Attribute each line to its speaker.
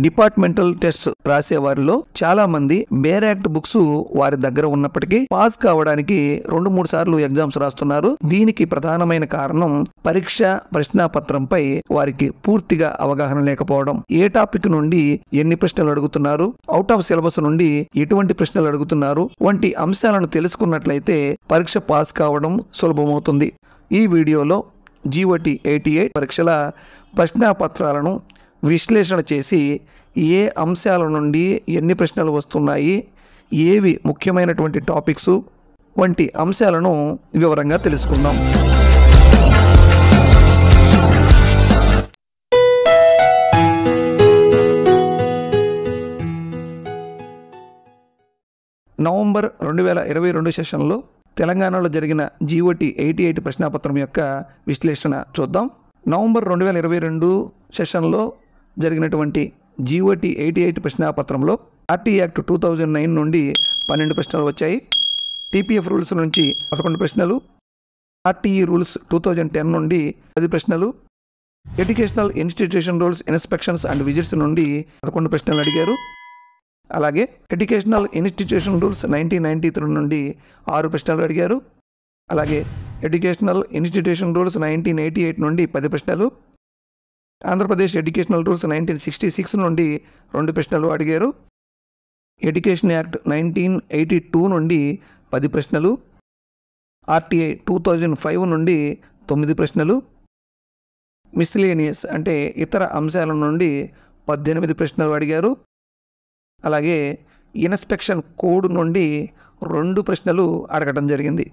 Speaker 1: Departmental test రాసే వారిలో చాలా మంది బేర్ యాక్ట్ బుక్స్ వారి దగ్గర ఉన్నప్పటికీ పాస్ కావడానికి 2-3 సార్లు ఎగ్జామ్స్ రాస్తున్నారు. దీనికి ప్రధానమైన కారణం పరీక్ష ప్రశ్నాపత్రంపై వారికి పూర్తిగా అవగాహన లేకపోవడం. ఏ టాపిక్ నుండి ఎన్ని ప్రశ్నలు అడుగుతున్నారు, అవుట్ ఆఫ్ సిలబస్ నుండి ఎటువంటి ప్రశ్నలు అడుగుతున్నారు వంటి అంశాలను తెలుసుకున్నట్లయితే పరీక్ష పాస్ కావడం సులభమవుతుంది. ఈ వీడియోలో GOT 88 పరీక్షల ప్రశ్నాపత్రాలను విశ్లేషణ చేసి ఏ అంశాల నుండి ఎన్ని ప్రశ్నలు వస్తున్నాయి, ఏవి ముఖ్యమైనటువంటి టాపిక్స్ వంటి అంశాలను వివరంగా తెలుసుకుందాం. నవంబర్ 2022 సెషన్లో తెలంగాణలో జరిగిన GOT 88 ప్రశ్నాపత్రం యొక్క విశ్లేషణ చూద్దాం. నవంబర్ 2022 సెషన్లో జరిగినటువంటి GOT 88 ప్రశ్నాపత్రంలో RT యాక్ట్ 2009 నుండి 12 ప్రశ్నలు వచ్చాయి. TPF రూల్స్ నుంచి 11 ప్రశ్నలు, RTE రూల్స్ 2010 నుండి 10 ప్రశ్నలు, educational institution rules inspections and visits నుండి 11 ప్రశ్నలు అడిగారు. అలాగే ఎడ్యుకేషనల్ ఇన్స్టిట్యూషన్ రూల్స్ 1993 నుండి 6 ప్రశ్నలు అడిగారు. అలాగే ఎడ్యుకేషనల్ ఇన్స్టిట్యూషన్ రూల్స్ 1988 నుండి 10 ప్రశ్నలు, ఆంధ్రప్రదేశ్ ఎడ్యుకేషనల్ రూల్స్ 1966 నుండి 2 ప్రశ్నలు అడిగారు. ఎడ్యుకేషన్ యాక్ట్ 1982 నుండి 10 ప్రశ్నలు, RTI 2005 నుండి 9 ప్రశ్నలు, మిస్లేనియస్ అంటే ఇతర అంశాల నుండి 18 ప్రశ్నలు అడిగారు. అలాగే ఇన్స్పెక్షన్ కోడ్ నుండి 2 ప్రశ్నలు అడగడం జరిగింది.